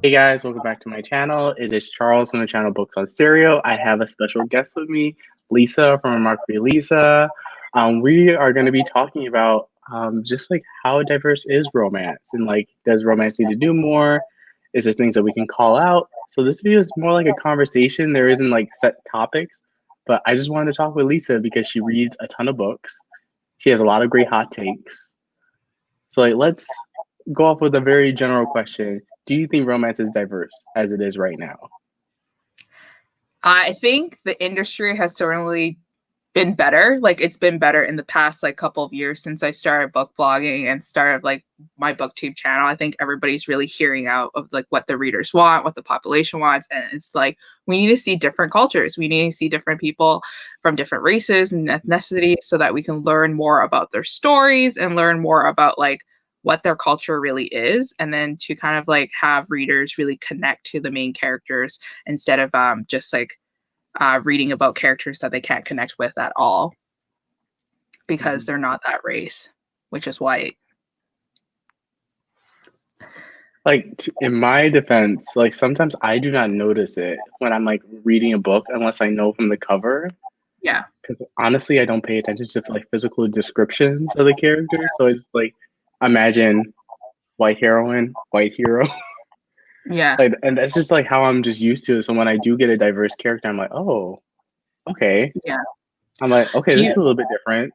Hey guys, welcome back to my channel. It is Charles from the channel Books on Stereo. I have a special guest with me, Lisa from Remarkably Lisa. We are going to be talking about just like how diverse is romance and like does romance need to do more? Is there things that we can call out? So this video is more like a conversation. There isn't like set topics, but I just wanted to talk with Lisa because she reads a ton of books. She has a lot of great hot takes. So like let's go off with a very general question. Do you think romance is diverse as it is right now? I think the industry has certainly been better. Like it's been better in the past couple of years since I started book blogging and started my Booktube channel. I think everybody's really hearing out of like what the readers want, what the population wants, and it's like we need to see different cultures. We need to see different people from different races and ethnicities so that we can learn more about their stories and learn more about what their culture really is, and then to kind of have readers really connect to the main characters instead of just reading about characters that they can't connect with at all because they're not that race, which is white. Like in my defense, like sometimes I do not notice it when I'm like reading a book unless I know from the cover. Yeah. Because honestly, I don't pay attention to like physical descriptions of the characters. So it's like imagine white heroine, white hero. Yeah. Like, and that's just like how I'm just used to it. So when I do get a diverse character, I'm like, oh, okay. Yeah. I'm like, okay, Do this is you a little bit different.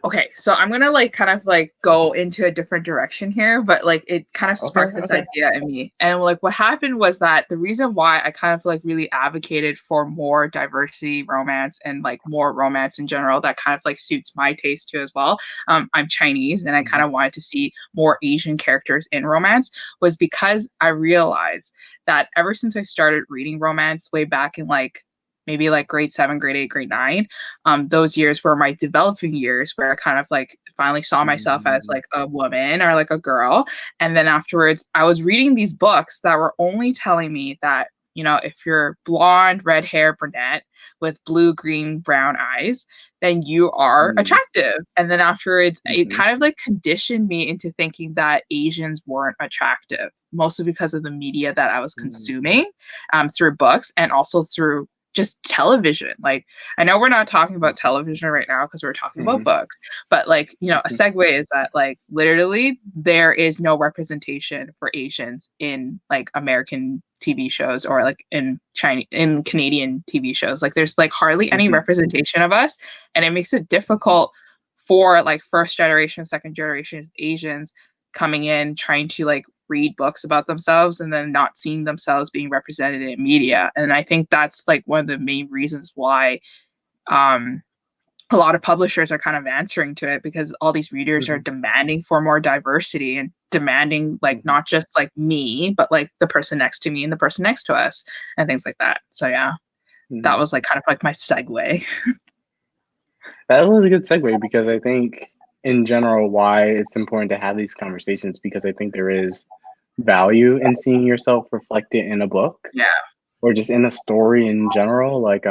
okay, so I'm gonna kind of go into a different direction here, but it kind of Okay, sparked this okay. idea in me. And what happened was that the reason why I kind of really advocated for more diversity romance and more romance in general that kind of suits my taste too as well. I'm Chinese and I kind of wanted to see more Asian characters in romance was because I realized that ever since I started reading romance way back in maybe grade 7, grade 8, grade 9, those years were my developing years where I kind of finally saw myself as Mm, a woman or a girl. And then afterwards, I was reading these books that were only telling me that, if you're blonde, red hair, brunette with blue, green, brown eyes, then you are mm, attractive. And then afterwards, it mhm, kind of conditioned me into thinking that Asians weren't attractive, mostly because of the media that I was mm, consuming through books and also through just television. I know we're not talking about television right now because we're talking about mhm, books, but a mhm, segue is that literally there is no representation for Asians in American TV shows or in Canadian TV shows. There's hardly any mhm, representation of us, and it makes it difficult for first generation, second generation Asians coming in trying to read books about themselves and then not seeing themselves being represented in media. And I think that's one of the main reasons why um a lot of publishers are kind of answering to it because all these readers are mhm, demanding for more diversity and demanding mhm, not just me but the person next to me and the person next to us and things like that. So yeah, that mhm. was kind of my segue. That was a good segue because I think, in general, why it's important to have these conversations because I think there is value in seeing yourself reflected in a book Yeah. or just in a story in general. Like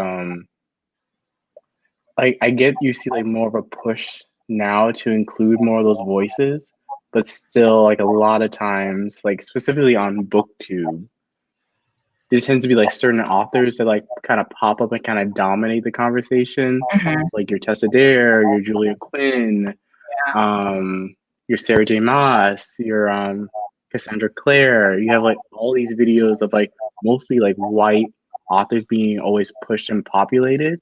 I get you see like more of a push now to include more of those voices, but still, like a lot of times, like specifically on BookTube, there tends to be like certain authors that like kind of pop up and kind of dominate the conversation. Mhm. So, like your Tessa Dare, your Julia Quinn, Yeah. um, your Sarah J. Maas, your Cassandra Clare. You have like all these videos of like mostly like white authors being always pushed and populated.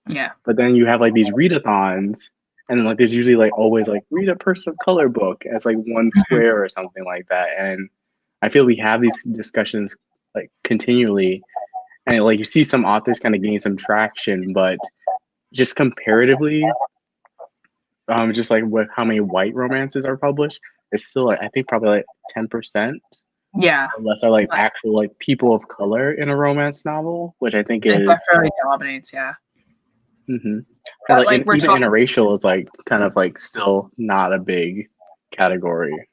Yeah. But then you have like these readathons, and like there's usually like always like read a person of color book as like one Mhm. square or something like that. And I feel we have these discussions like continually, and like you see some authors kind of gain some traction, but just comparatively, just like with how many white romances are published, it's still like I think probably like 10% Yeah. or less are like But actual like people of color in a romance novel, which I think it is definitely dominates. Yeah. hmm and But like even we're talking. interracial is like kind of like still not a big category.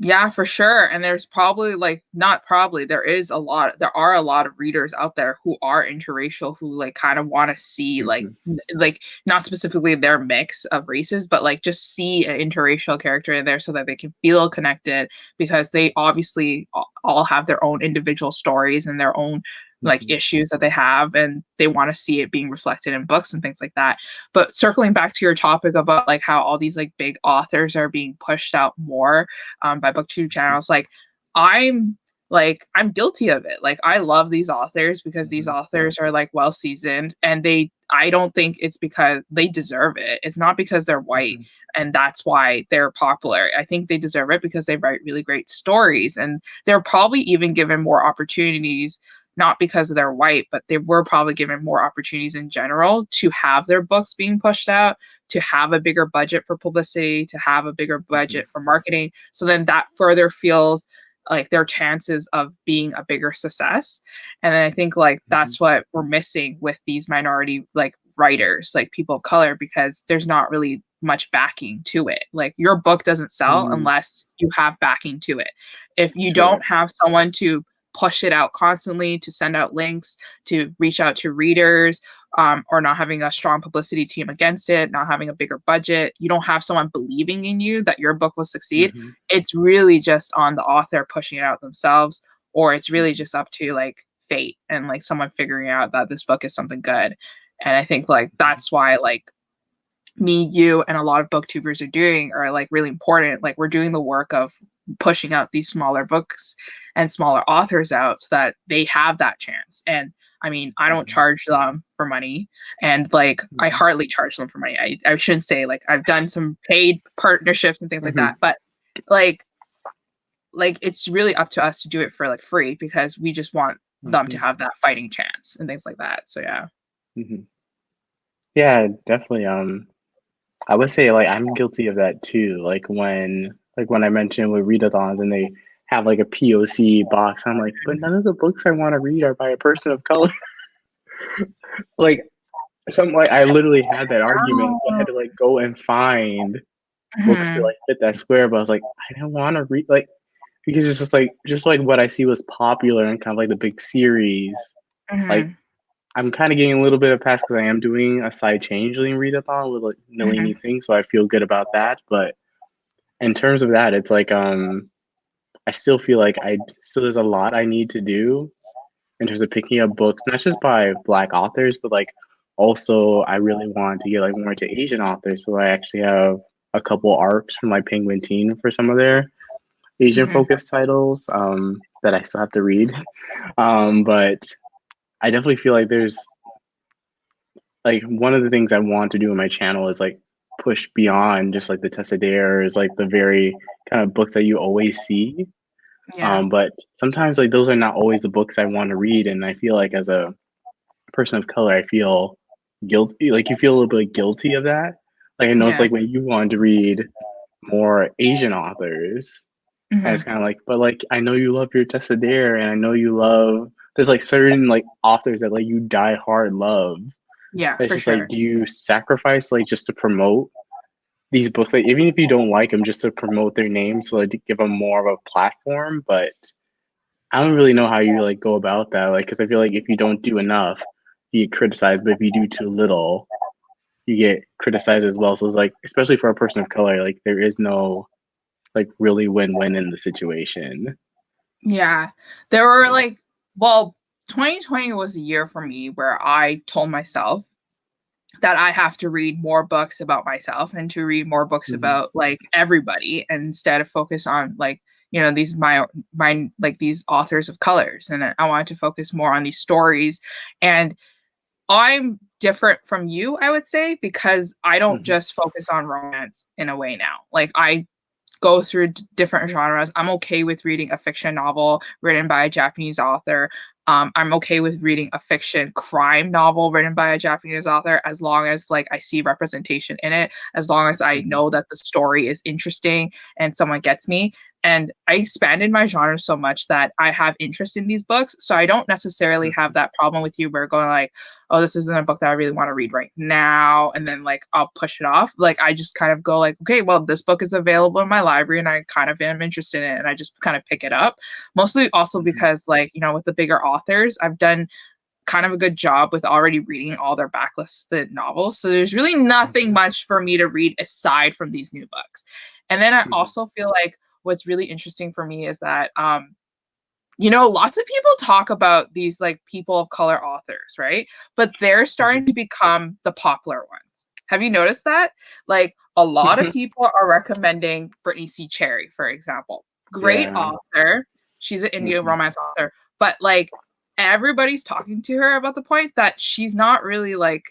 Yeah, for sure. And there's probably like not probably there are a lot of readers out there who are interracial who like kind of want to see like Hmm. like not specifically their mix of races, but like just see an interracial character in there so that they can feel connected because they obviously all have their own individual stories and their own like Hmm. issues that they have and they want to see it being reflected in books and things like that. But circling back to your topic about like how all these like big authors are being pushed out more by booktube channels i'm I'm guilty of it. Like I love these authors because these Hmm. authors are like well seasoned and they I don't think it's because they deserve it. It's not because they're white Hmm. and that's why they're popular. I think they deserve it because they write really great stories and they're probably even given more opportunities, not because they're white, but they were probably given more opportunities in general to have their books being pushed out, to have a bigger budget for publicity, to have a bigger Hmm. budget for marketing. So then that further feels like their chances of being a bigger success. And then I think like Hmm. that's what we're missing with these minority like writers, like people of color, because there's not really much backing to it. Like your book doesn't sell Hmm. unless you have backing to it. If you Sure. don't have someone to push it out constantly, to send out links, to reach out to readers, or not having a strong publicity team against it, not having a bigger budget, you don't have someone believing in you that your book will succeed. Hmm. It's really just on the author pushing it out themselves, or it's really Hmm. just up to like fate and like someone figuring out that this book is something good. And I think like that's why like me, you, and a lot of booktubers are doing are like really important. Like we're doing the work of pushing out these smaller books and smaller authors out so that they have that chance. And I mean, I don't Hmm. charge them for money, and like I Hmm. hardly charge them for money. I shouldn't say like I've done some paid partnerships and things like Hmm. that, but like it's really up to us to do it for like free because we just want them to Hmm. have that fighting chance and things like that. So yeah. Hmm. Yeah, definitely. I would say like I'm guilty of that too. Like when I mentioned with readathons and they have like a POC box, I'm like, but none of the books I want to read are by a person of color. Like some like I literally had that argument. I had to like go and find books to Mhm. like fit that square, but I was like, I don't want to read like because it's just like what I see was popular and kind of like the big series. Like Mhm. I'm kind of getting a little bit of pass because I am doing a side changeling readathon with like Nalini Mhm. Singh, so I feel good about that. But in terms of that, it's like I still feel like I still there's a lot I need to do in terms of picking up books, not just by Black authors, but like also I really want to get like more into Asian authors. So I actually have a couple arcs from like Penguin Teen for some of their Asian Mhm. focused titles that I still have to read. But I definitely feel like there's like one of the things I want to do on my channel is like push beyond just like the Tessa Dares, like the very kind of books that you always see. Yeah. But sometimes like those are not always the books I want to read, and I feel like as a person of color, I feel guilty. Like you feel a little bit guilty of that. Like I know it's Yeah. like when you want to read more Asian authors, and it's Mhm. kind of like, but like I know you love your Tessa Dare, and I know you love. There's like certain like authors that like you die hard love. Yeah, It's for just like, sure. do you sacrifice like just to promote these books? Like even if you don't like them, just to promote their names, so like to give them more of a platform. But I don't really know how you like go about that. Like, because I feel like if you don't do enough, you get criticized. But if you do too little, you get criticized as well. So it's like, especially for a person of color, like there is no like really win-win in the situation. Yeah. There were like, well, 2020 was a year for me where I told myself that I have to read more books about myself and to read more books Hmm. about like everybody and instead of focus on like, these my like these authors of colors. And I wanted to focus more on these stories. And I'm different from you, I would say, because I don't Hmm. just focus on romance in a way now. Like I go through different genres. I'm okay with reading a fiction novel written by a Japanese author. I'm okay with reading a fiction crime novel written by a Japanese author as long as like I see representation in it, as long as I know that the story is interesting and someone gets me. And I expanded my genre so much that I have interest in these books. So I don't necessarily have that problem with you where going like, oh, this isn't a book that I really want to read right now. And then like I'll push it off. Like I just kind of go like, okay, well, this book is available in my library and I kind of am interested in it. And I just kind of pick it up. Mostly also because like, you know, with the bigger authors, I've done kind of a good job with already reading all their backlisted novels. So there's really nothing much for me to read aside from these new books. And then I also feel like what's really interesting for me is that, you know, lots of people talk about these like people of color authors, right? But they're starting to become the popular ones. Have you noticed that? Like a lot of people are recommending Brittany C. Cherry, for example. Great author. She's an Indian romance author. But like everybody's talking to her about the point that she's not really like,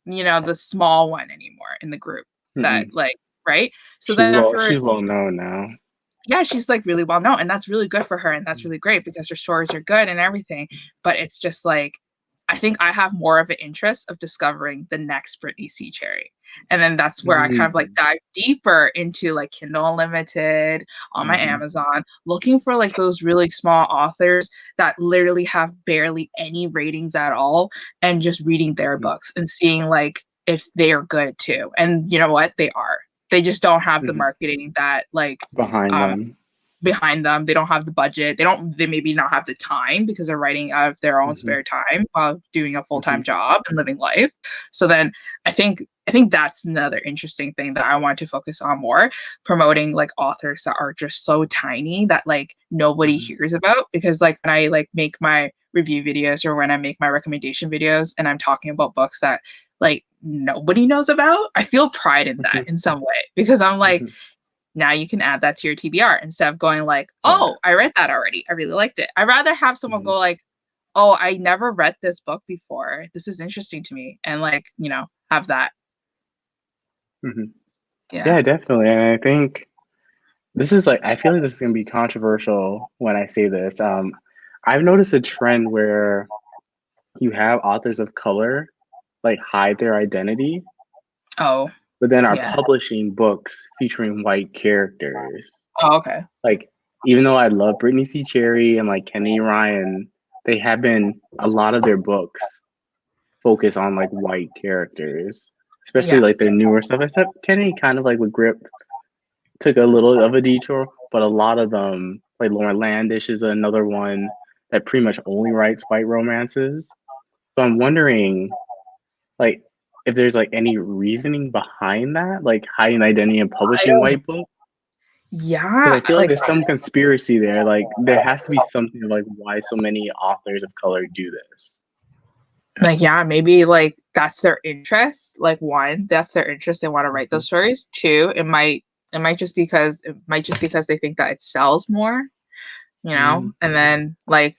you know, the small one anymore in the group. That like, right? So she's well known now. Yeah, she's like really well known, and that's really good for her, and that's really great because her stories are good and everything. But it's just like I think I have more of an interest of discovering the next Brittany C. Cherry. And then that's where I kind of like dive deeper into like Kindle Unlimited on my Amazon, looking for like those really small authors that literally have barely any ratings at all, and just reading their books and seeing like if they are good too. And you know what? They are. They just don't have the marketing that like behind them. They don't have the budget. They maybe not have the time because they're writing out of their own spare time while doing a full-time job and living life. So then I think that's another interesting thing that I want to focus on more, promoting like authors that are just so tiny that like nobody hears about. Because like when I like make my review videos or when I make my recommendation videos and I'm talking about books that like nobody knows about, I feel pride in that in some way because I'm like, now you can add that to your TBR instead of going like, oh, I read that already. I really liked it. I'd rather have someone go like, oh, I never read this book before. This is interesting to me. And like, you know, have that. Yeah, definitely. And I think this is like, I feel like this is going to be controversial when I say this. I've noticed a trend where you have authors of color like hide their identity. Oh. But then are publishing books featuring white characters. Oh, okay. Like, even though I love Brittany C. Cherry and like Kenny Ryan, they have been a lot of their books focus on like white characters, especially like their newer stuff. Except Kenny kind of like with Grip took a little of a detour, but a lot of them, like Lauren Landish is another one that pretty much only writes white romances. So I'm wondering, like, if there's like any reasoning behind that, like hiding identity and publishing white books. Yeah, because I feel like there's some conspiracy there. Like there has to be something like why so many authors of color do this. Like, yeah, maybe like that's their interest. Like one, that's their interest. They want to write those stories. Two, it might just because they think that it sells more, you know? And then like,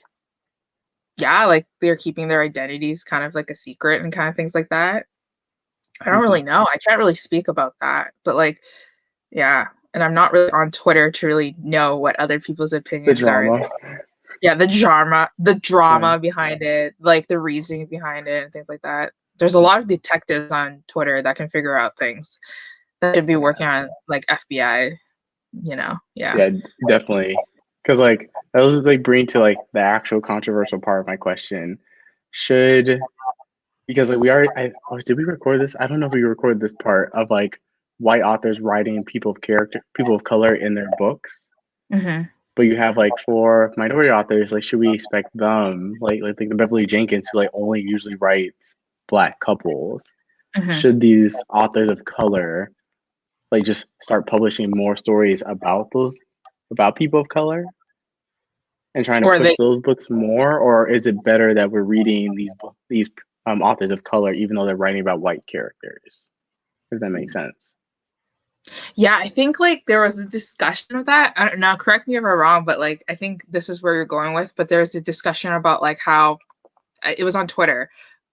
yeah, like they're keeping their identities kind of like a secret and kind of things like that. I don't really know. I can't really speak about that. But like, yeah. And I'm not really on Twitter to really know what other people's opinions are. Yeah, the drama behind it, like the reasoning behind it and things like that. There's a lot of detectives on Twitter that can figure out things that should be working on like FBI, you know. Yeah, definitely. Because like that was like bring to like the actual controversial part of my question. Because like we already did we record this? I don't know if we recorded this part of like white authors writing people of color in their books. But you have like for minority authors, like should we expect them like the Beverly Jenkins who like only usually writes Black couples? Should these authors of color like just start publishing more stories about people of color and trying to push those books more, or is it better that we're reading these authors of color even though they're writing about white characters? If that makes sense. Yeah, I think like there was a discussion of that. I don't know, correct me if I'm wrong, but like I think this is where you're going with. But there's a discussion about like how it was on Twitter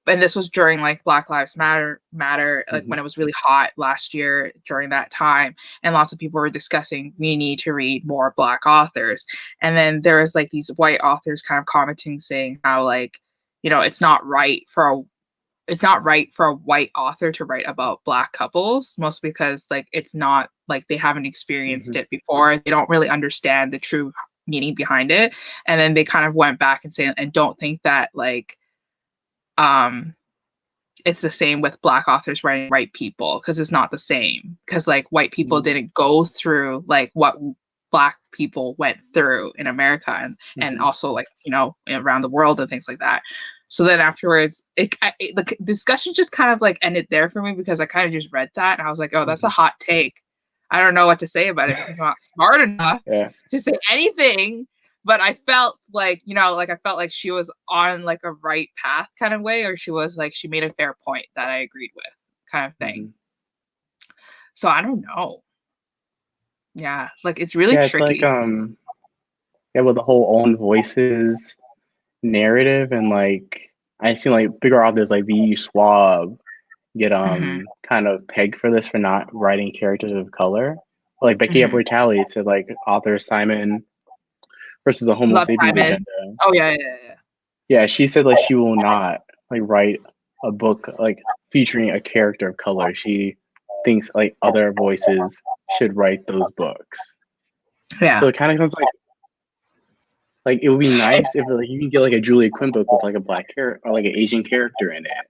and this was during like Black Lives Matter, like Mm-hmm. when it was really hot last year during that time, and lots of people were discussing we need to read more Black authors. And then there was like these white authors kind of commenting saying how like, you know, it's not right for a white author to write about Black couples, mostly because like it's not like they haven't experienced it before. They don't really understand the true meaning behind it. And then they kind of went back and say and don't think that like it's the same with Black authors writing white people, because it's not the same, because like white people didn't go through like what Black people went through in America, and also like, you know, around the world and things like that. So then afterwards the discussion just kind of like ended there for me, because I kind of just read that and I was like, oh, that's a hot take. I don't know what to say about it because I'm not smart enough to say anything. But I felt like, you know, like I felt like she was on like a right path kind of way, or she was like, she made a fair point that I agreed with kind of thing. So I don't know. Yeah, like it's really Yeah, it's like tricky. with the whole own voices narrative, and like I see like bigger authors like V. Schwab get kind of pegged for this, for not writing characters of color. Like Becky Albertalli said, like author Simon versus a Homo Love sapiens Simon. agenda. Oh yeah. Yeah, she said like she will not like write a book like featuring a character of color. She thinks like other voices should write those books. Yeah. So it kind of comes like it would be nice if like you can get like a Julia Quinn book with like a Black character or like an Asian character in it,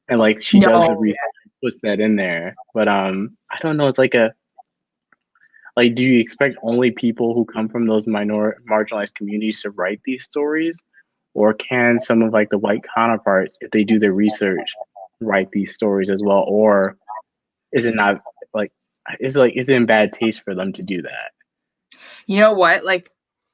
and like she does the research, puts that in there. But I don't know. It's like like, do you expect only people who come from those marginalized communities to write these stories, or can some of like the white counterparts, if they do their research, write these stories as well? Or is it not like is it in bad taste for them to do that? You know what? Like,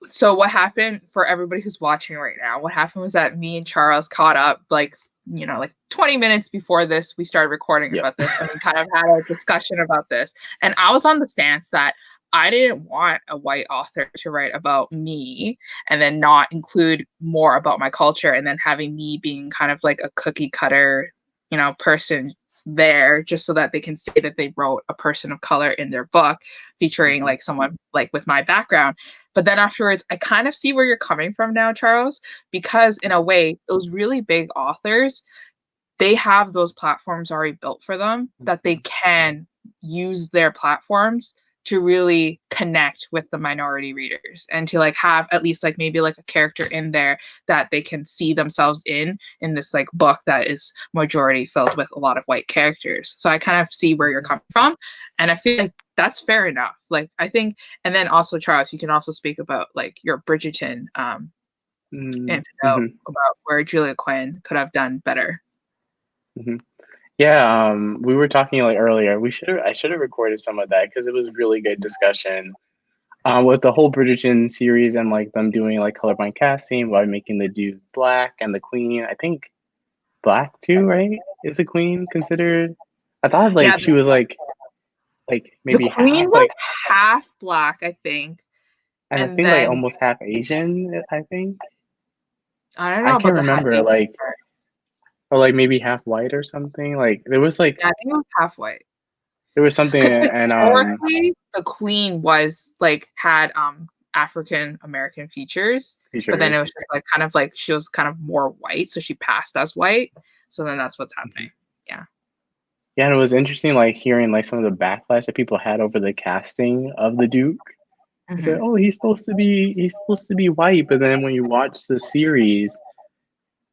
so what happened for everybody who's watching right now? What happened was that me and Charles caught up, like, you know, like 20 minutes before this, we started recording about this, and we kind of had a discussion about this. And I was on the stance that I didn't want a white author to write about me and then not include more about my culture, and then having me being kind of like a cookie cutter, you know, person there, just so that they can say that they wrote a person of color in their book featuring like someone like with my background. But then afterwards, I kind of see where you're coming from now, Charles, because in a way, those really big authors, they have those platforms already built for them, that they can use their platforms to really connect with the minority readers, and to like have at least like maybe like a character in there that they can see themselves in this like book that is majority filled with a lot of white characters. So I kind of see where you're coming from, and I feel like that's fair enough. Like I think, and then also Charles, you can also speak about like your Bridgerton antidote about where Julia Quinn could have done better. Yeah, we were talking like earlier. I should have recorded some of that because it was really good discussion. With the whole Bridgerton series and like them doing like colorblind casting by making the dude Black and the Queen, I think Black too, right? Is the Queen considered? I thought like she was like The maybe Queen half was half Black, I think. and I And think like then almost half Asian, I think. I don't I know about can't the half remember, Asian like, part. or like maybe half white or something. Like there was like Yeah, I think it was half white. there was something, Because and historically, the Queen was like had African American features, but then features. it was just like kind of like she was kind of more white, so she passed as white. So then that's what's happening. Yeah. Yeah, and it was interesting like hearing like some of the backlash that people had over the casting of the Duke. They said, "Oh, he's supposed to be white," but then when you watch the series,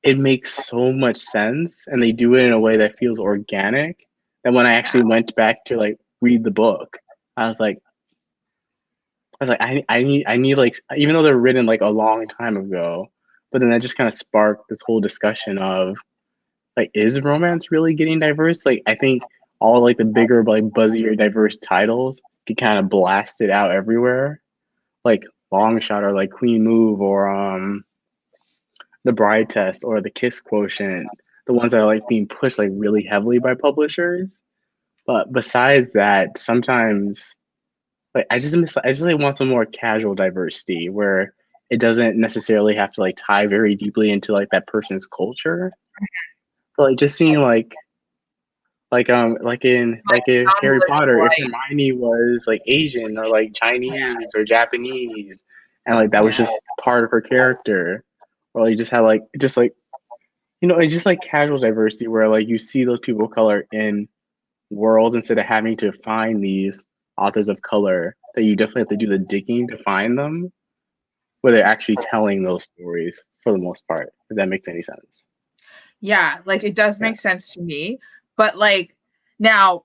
it makes so much sense, and they do it in a way that feels organic. That when I actually went back to like read the book, I was like, I need like, even though they're written like a long time ago, but then that just kind of sparked this whole discussion of like, is romance really getting diverse? Like, I think all like the bigger, like buzzier, diverse titles get kind of blasted out everywhere, like Long Shot or like Queen Move or the Brightest or the Kiss Quotient, the ones that are like being pushed like really heavily by publishers. But besides that, sometimes like I just like want some more casual diversity where it doesn't necessarily have to like tie very deeply into like that person's culture. But like just seeing in sounds Harry Potter, if like Hermione was like Asian or like Chinese or Japanese, and like that was yeah, just part of her character, or like just had like it's just like casual diversity where like you see those people of color in worlds instead of having to find these authors of color that you definitely have to do the digging to find them, where they're actually telling those stories for the most part, if that makes any sense. yeah, like it does Yeah. make sense to me. But like now,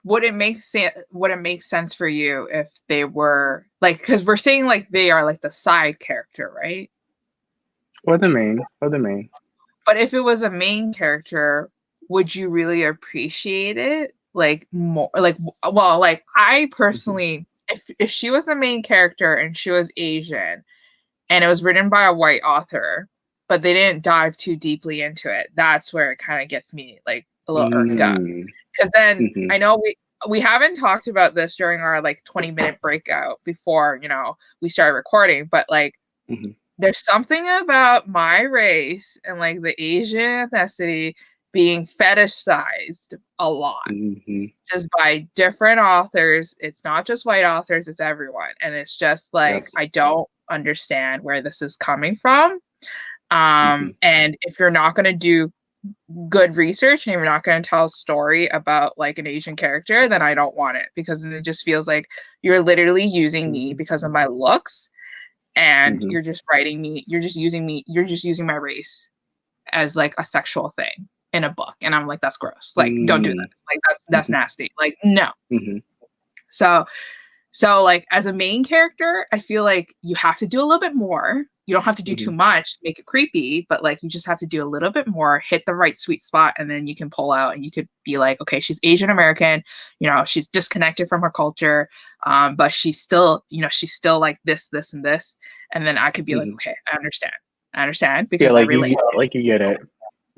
would it make sense for you if they were like, because we're saying like they are like the side character, right? Or the main. But if it was a main character, would you really appreciate it? Like more like well, like I Mm-hmm. personally, if she was a main character and she was Asian and it was written by a white author, but they didn't dive too deeply into it, that's where it kind of gets me like a little irked up. Mm-hmm. Because then Mm-hmm. I know we haven't talked about this during our like 20-minute breakout before, we started recording, but like Mm-hmm. there's something about my race and like the Asian ethnicity being fetishized a lot Mm-hmm. just by different authors. It's not just white authors, it's everyone. And it's just Yep. like, I don't understand where this is coming from. Mm-hmm. And if you're not going to do good research and you're not going to tell a story about like an Asian character, then I don't want it, because it just feels like you're literally using me Mm-hmm. because of my looks, and Mm-hmm. you're just writing me, you're just using my race as like a sexual thing in a book. And I'm like, that's gross. Like, don't do that. Like that's Mm-hmm. nasty. Like, no. Mm-hmm. So like as a main character, I feel like you have to do a little bit more. You don't have to do Mm-hmm. too much to make it creepy, but like you just have to do a little bit more, hit the right sweet spot, and then you can pull out and you could be like, okay, she's Asian American, she's disconnected from her culture, but she's still like this, and this. And then I could be like, Mm-hmm. okay, I understand Yeah, because I relate. like you get it.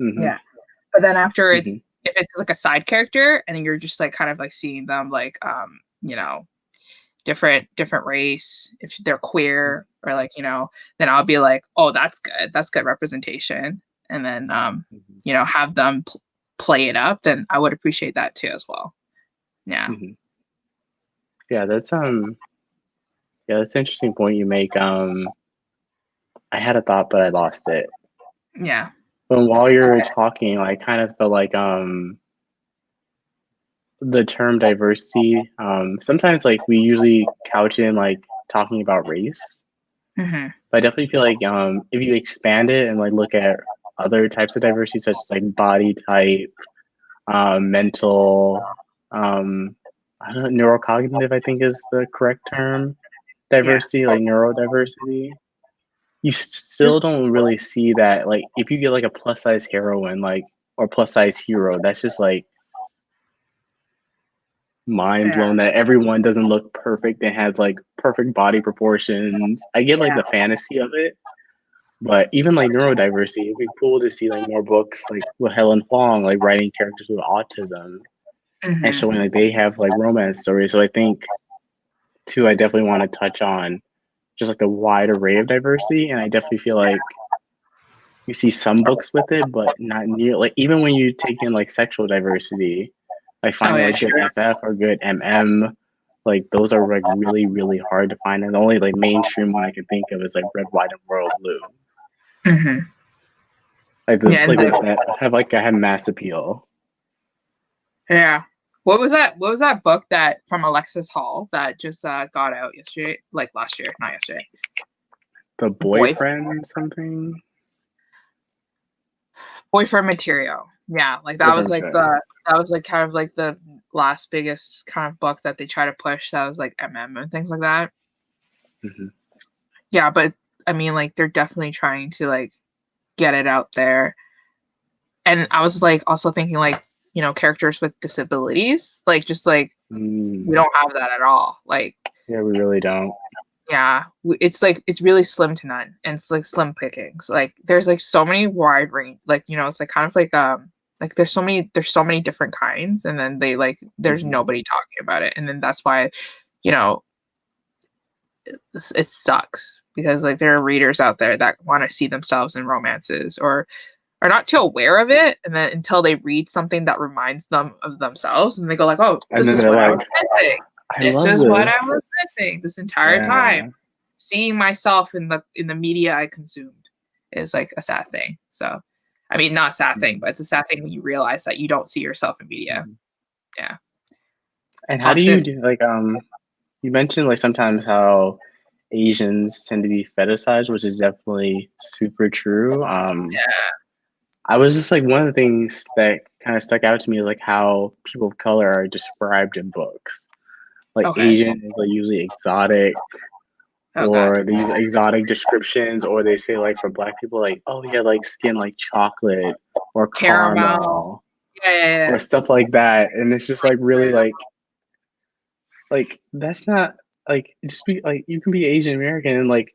Mm-hmm. Yeah. But then after Mm-hmm. if it's like a side character and then you're just like kind of like seeing them like, different race, if they're queer or like, then I'll be like, oh, that's good representation. And then have them play it up, then I would appreciate that too as well. Yeah. Mm-hmm. Yeah, that's an interesting point you make. I had a thought but I lost it. Yeah. But while you're talking, I kind of felt like the term diversity, sometimes like we usually couch in like talking about race. Mm-hmm. But I definitely feel like if you expand it and like look at other types of diversity, such as like body type, mental, I don't know, neurocognitive, I think is the correct term. Diversity, like neurodiversity. You still don't really see that. Like if you get like a plus size heroine, like or plus size hero, that's just like mind Yeah. blown that everyone doesn't look perfect and has like perfect body proportions. I get like the fantasy of it, but even like neurodiversity, it'd be cool to see like more books like with Helen Huang, like writing characters with autism and Mm-hmm. showing like they have like romance stories. So I think too, I definitely want to touch on just like the wide array of diversity, and I definitely feel like you see some books with it, but not near like even when you take in like sexual diversity, like Oh finding yeah, like good sure. FF or good MM, like those are like really, really hard to find. And the only like mainstream one I can think of is like Red, White, and Royal Blue. Mm-hmm. Like the Yeah, like that have mass appeal. yeah. What was that book that from Alexis Hall that just got out yesterday? Like last year, not yesterday. The Boyfriend boyfriend something? Boyfriend Material. Yeah, like that was Boyfriend like material. kind of like the last biggest kind of book that they try to push. That was like MM and things like that. Mm-hmm. Yeah, but I mean, like they're definitely trying to like get it out there. And I was like also thinking like, characters with disabilities, like just like we don't have that at all. Like, Yeah, we really don't. yeah, it's like it's really slim to none, and it's like slim pickings. Like there's like so many wide range, like it's like kind of like there's so many different kinds, and then there's Mm-hmm. nobody talking about it, and then that's why you know it sucks, because like there are readers out there that want to see themselves in romances, or are not too aware of it, and then until they read something that reminds them of themselves, and they go like, "Oh, And this then is they're what I like, was missing. I This love is what I this. was missing this entire time." Yeah. Seeing myself in the media I consumed is like a sad thing. So, I mean, not a sad thing, but it's a sad thing when you realize that you don't see yourself in media. Yeah. And how do you Often. do like you mentioned like sometimes how Asians tend to be fetishized, which is definitely super true. Yeah. I was just like one of the things that kind of stuck out to me is like how people of color are described in books. Like Okay. Asian is like usually exotic, Oh God. or they use exotic descriptions, or they say like for black people like, oh yeah, like skin like chocolate or Caramel. caramel Yeah, yeah, or yeah. stuff like that. And it's just like really like that's not like just be like you can be Asian American and like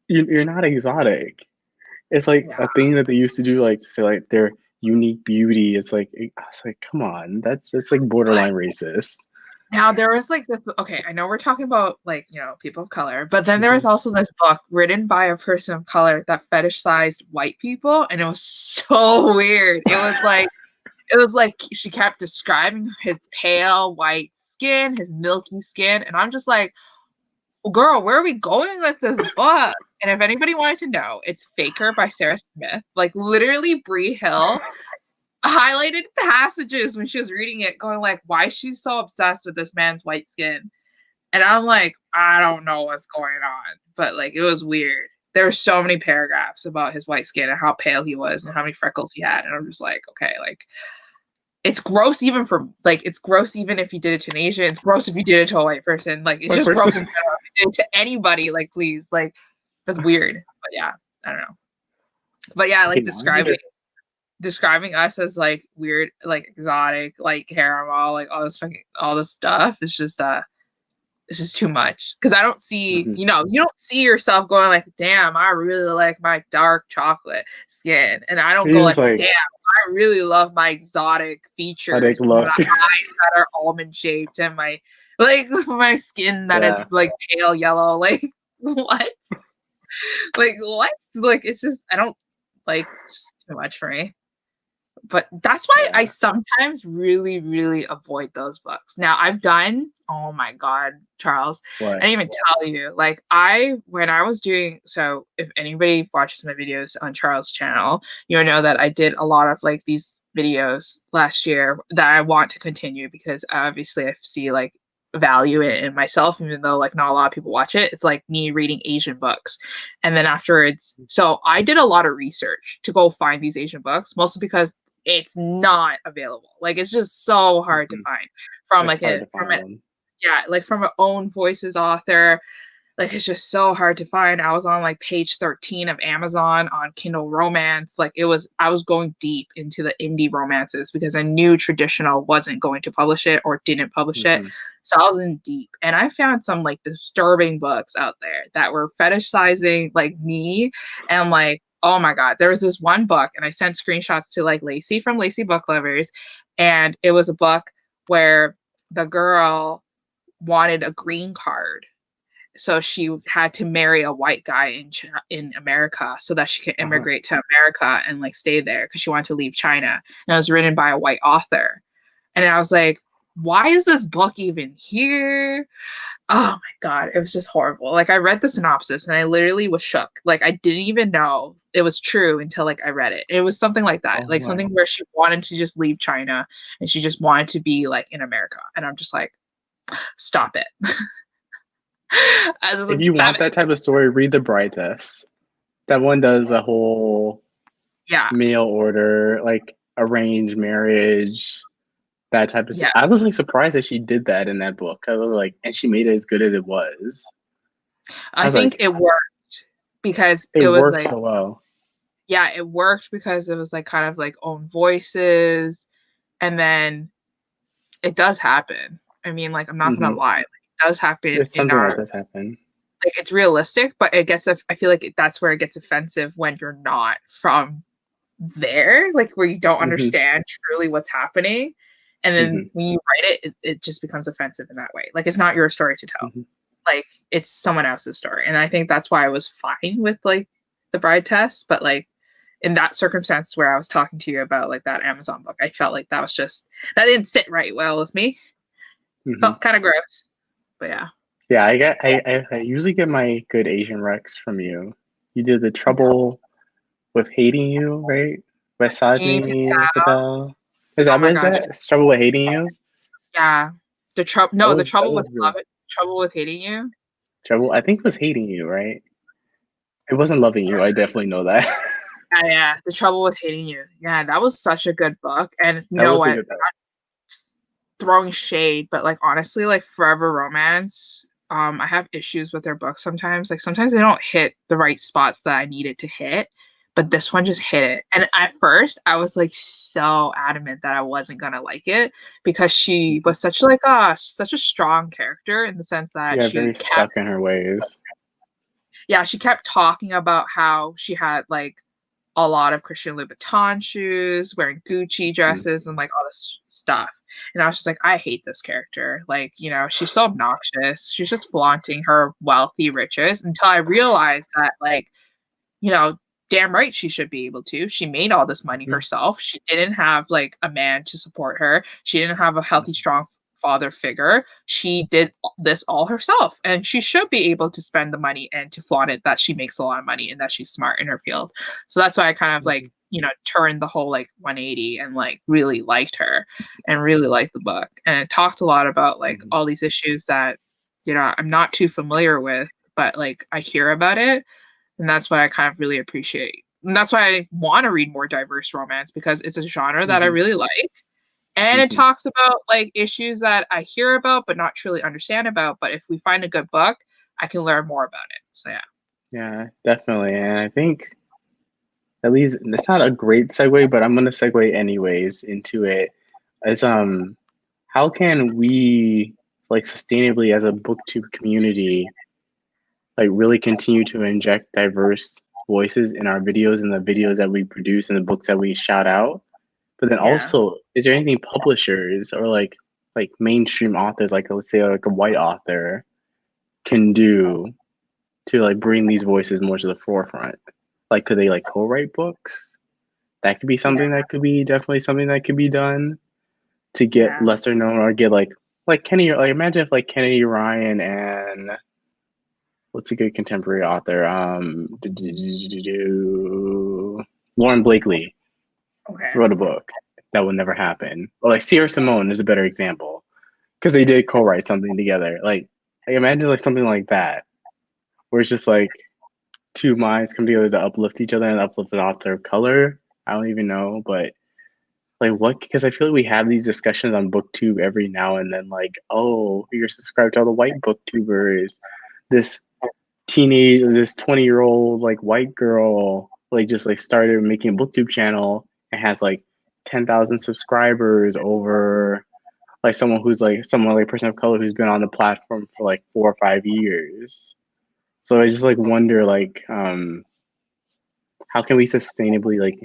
you're not exotic. It's like Yeah. a thing that they used to do, like to say like their unique beauty. It's like come on, that's like borderline racist. Now there was like this, okay, I know we're talking about like, people of color, but then there was Mhm. also this book written by a person of color that fetishized white people, and it was so weird. It was like she kept describing his pale white skin, his milky skin, and I'm just like, girl, where are we going with this book? And if anybody wanted to know, it's Faker by Sarah Smith. Like literally Bree Hill highlighted passages when she was reading it, going like, why is she so obsessed with this man's white skin? And I'm like, I don't know what's going on. But like it was weird. There were so many paragraphs about his white skin and how pale he was and how many freckles he had. And I'm just like, okay, like it's gross even for like it's gross even if you did it to an Asian. It's gross if you did it to a white person. Like it's White just person. gross in general. If you did it to anybody, like please. Like that's weird. But yeah, I don't know. But yeah, Okay, like now I need to. describing us as like weird, like exotic, like caramel, like all this stuff. It's just too much. Because I don't see, Mhm. you don't see yourself going like, damn, I really like my dark chocolate skin. And I don't go He's like, like, damn, I really love my exotic how they features and the look. eyes that are almond shaped and my like my skin that is Yeah. like pale yellow. Like what? Like what? Like it's just I don't like it's just too much for me. But that's why I Yeah. sometimes really, really avoid those books. Now I've done, oh my God, Charles, I What? didn't even tell you. Like when I was doing, so if anybody watches my videos on Charles' channel, you'll know that I did a lot of like these videos last year that I want to continue because obviously I see like value in myself, even though like not a lot of people watch it. It's like me reading Asian books. And then afterwards, so I did a lot of research to go find these Asian books, mostly because it's not available. Like it's just so hard to Mhm. find from It's like hard a to from find it them. yeah, like from an own voices author. Like it's just so hard to find. I was on like page 13 of Amazon on Kindle Romance. Like I was going deep into the indie romances because I knew traditional wasn't going to publish it or didn't publish it. Hmm. So I was in deep and I found some like disturbing books out there that were fetishizing like me. And I'm like, oh my God, there was this one book and I sent screenshots to like Lacey from Lacey Book Lovers. And it was a book where the girl wanted a green card, so she had to marry a white guy in America so that she could Uh-huh. immigrate to America and like stay there because she wanted to leave China. And it was written by a white author. And I was like, why is this book even here? Oh my God, it was just horrible. Like I read the synopsis and I literally was shook. Like I didn't even know it was true until like I read it. It was something like that. Oh Like my. something where she wanted to just leave China and she just wanted to be like in America. And I'm just like, stop it. I was just If like, you stop want it. that type of story, read the Brightest. That one does a whole Yeah. mail order, like arranged marriage, that type of. Yeah. I was like surprised that she did that in that book. I was like, and she made it as good as it was. I I was think like, it worked because it it was worked like, so well. yeah, it worked because it was like kind of like own voices. And then it does happen. I mean, like, I'm not gonna Hmm. lie, like, it does happen It's in something our like this happen. like it's realistic, but it gets I feel like that's where it gets offensive when you're not from there, like where you don't Hmm. understand truly what's happening. And then Hmm. when you write it just becomes offensive in that way. Like it's not your story to tell. Hmm. Like it's someone else's story. And I think that's why I was fine with like the bride test, but like in that circumstance where I was talking to you about like that Amazon book, I felt like that didn't sit right well with me. Felt kind of gross, but yeah. Yeah, I usually get my good Asian recs from you. You did The Trouble with Hating You, right? By Jean Sajni Patel. Patel. Is Oh that my what is gosh. that? Trouble with Hating You? Yeah. The trouble. That No, the was that trouble with was good. love. Trouble with hating you. Trouble, I think it was Hating You, right? It wasn't Loving You. I definitely know that. Yeah, yeah. The trouble with hating you. Yeah, that was such a good book. And you That know was a what? good book. Throwing shade, but like honestly, like Forever Romance, I have issues with their books sometimes. Like sometimes they don't hit the right spots that I need it to hit, but this one just hit it. And at first I was like so adamant that I wasn't gonna like it because she was such a strong character in the sense that Yeah, she very kept, stuck in her ways. yeah, she kept talking about how she had like a lot of Christian Louboutin shoes, wearing Gucci Mm. dresses, and like all this stuff. And I was just like, I hate this character. Like, you know, she's so obnoxious. She's just flaunting her wealthy riches until I realized that, like, you know, damn right she should be able to. She made all this money Mhm. herself. She didn't have like a man to support her. She didn't have a healthy, strong father figure. She did this all herself, and she should be able to spend the money and to flaunt it that she makes a lot of money and that she's smart in her field. So that's why I kind of like, you know, turned the whole like 180 and like really liked her and really liked the book. And it talked a lot about like all these issues that, you know, I'm not too familiar with, but like I hear about it, and that's what I kind of really appreciate. And that's why I want to read more diverse romance, because it's a genre that I Mhm. really like. And it Mhm. talks about like issues that I hear about but not truly understand about. But if we find a good book, I can learn more about it. So yeah. Yeah, definitely. And I think at least it's not a great segue, but I'm gonna segue anyways into it. As how can we like sustainably as a booktube community like really continue to inject diverse voices in our videos and the videos that we produce and the books that we shout out? But then Yeah. also, is there anything publishers or like mainstream authors, like let's say like a white author, can do to like bring these voices more to the forefront? Like, could they like co-write books? That could be Yeah. something that could be definitely something that could be done to get Yeah. lesser known or get like Kenny. Like imagine if like Kennedy Ryan and what's a good contemporary author? Lauren Blakely Okay. wrote a book. That would never happen. Or like Sierra Simone is a better example because they did co-write something together. Like imagine like something like that, where it's just like two minds come together to uplift each other and uplift an author of color. I don't even know, but like what? Because I feel like we have these discussions on BookTube every now and then. Like, oh, you're subscribed to all the white BookTubers. This this 20-year-old like white girl like just like started making a BookTube channel and has like 10,000 subscribers over like someone like a person of color who's been on the platform for like 4 or 5 years. So I just like wonder like how can we sustainably like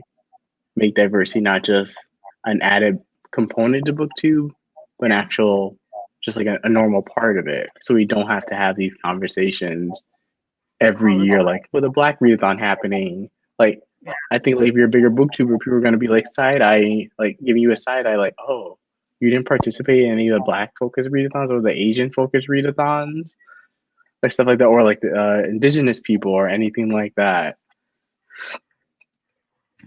make diversity not just an added component to BookTube, but an Yeah. actual just like a normal part of it, so we don't have to have these conversations every All the year, time. like with a Black readathon happening. Like, Yeah. I think like if you're a bigger booktuber, people are gonna be like side eye, like giving you a side eye, like, oh, you didn't participate in any of the Black focused readathons or the Asian focused readathons, like stuff like that, or like the indigenous people or anything like that.